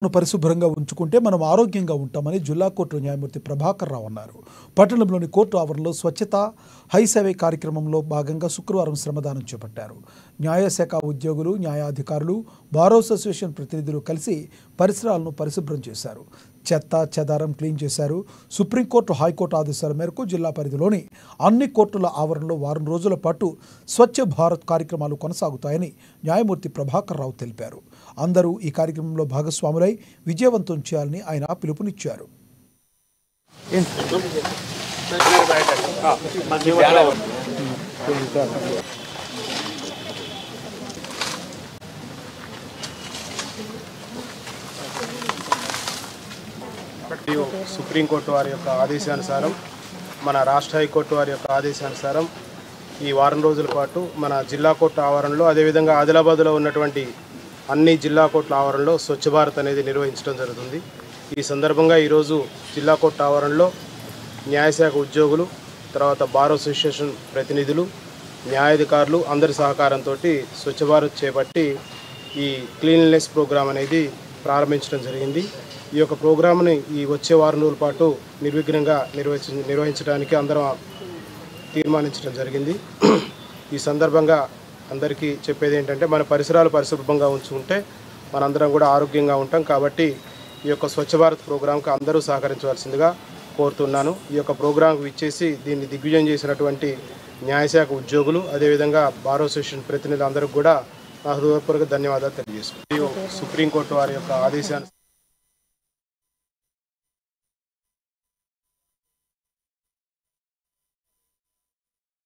పరిశుభ్రంగా ఉంచుకుంటే మనం ఆరోగ్యంగా ఉంటామని జిల్లా కోర్టు న్యాయమూర్తి ప్రభాకర్ రావు అన్నారు. పట్టణంలోని కోర్టు ఆవరణలో స్వచ్ఛత హై సర్వే కార్యక్రమంలో భాగంగా శుక్రవారం శ్రమదానం చేపట్టారు. న్యాయశాఖ ఉద్యోగులు, న్యాయాధికారులు, బార్ అసోసియేషన్ ప్రతినిధులు కలిసి పరిసరాలను పరిశుభ్రం చేశారు. చెత్త చెదారం క్లీన్ చేశారు. సుప్రీంకోర్టు, హైకోర్టు ఆదేశాల మేరకు జిల్లా పరిధిలోని అన్ని కోర్టుల ఆవరణలో వారం రోజుల పాటు స్వచ్ఛ భారత్ కార్యక్రమాలు కొనసాగుతాయని న్యాయమూర్తి ప్రభాకర్ రావు తెలిపారు. అందరూ ఈ కార్యక్రమంలో భాగస్వాములై విజయవంతం చేయాలని ఆయన పిలుపునిచ్చారు. సుప్రీంకోర్టు వారి యొక్క ఆదేశానుసారం, మన రాష్ట్ర హైకోర్టు వారి యొక్క ఆదేశానుసారం ఈ వారం రోజుల పాటు మన జిల్లా కోర్టు ఆవరణలో, అదేవిధంగా ఆదిలాబాద్లో ఉన్నటువంటి అన్ని జిల్లా కోర్టుల ఆవరణలో స్వచ్ఛ భారత్ అనేది నిర్వహించడం జరుగుతుంది. ఈ సందర్భంగా ఈరోజు జిల్లా కోర్టు ఆవరణలో న్యాయశాఖ ఉద్యోగులు, తర్వాత బార్ అసోసియేషన్ ప్రతినిధులు, న్యాయాధికారులు అందరి సహకారంతో స్వచ్ఛ భారత్ చేపట్టి ఈ క్లీన్లెస్ ప్రోగ్రాం అనేది ప్రారంభించడం జరిగింది. ఈ యొక్క ప్రోగ్రామ్ని ఈ వచ్చే వారం రోజుల పాటు నిర్విఘ్నంగా నిర్వహించడానికి అందరం తీర్మానించడం జరిగింది. ఈ సందర్భంగా అందరికీ చెప్పేది ఏంటంటే, మన పరిసరాలు పరిశుభ్రంగా ఉంచుకుంటే మనందరం కూడా ఆరోగ్యంగా ఉంటాం. కాబట్టి ఈ యొక్క స్వచ్ఛ భారత్ ప్రోగ్రాంకి అందరూ సహకరించవలసిందిగా కోరుతున్నాను. ఈ యొక్క ప్రోగ్రాంకు ఇచ్చేసి దీన్ని దిగ్విజయం చేసినటువంటి న్యాయశాఖ ఉద్యోగులు, అదేవిధంగా బార్ అసోసియేషన్ ప్రతినిధులందరికీ కూడా నా హృదయపూర్వక ధన్యవాదాలు తెలియజేస్తున్నాను. సుప్రీంకోర్టు వారి యొక్క ఆదేశాన్ని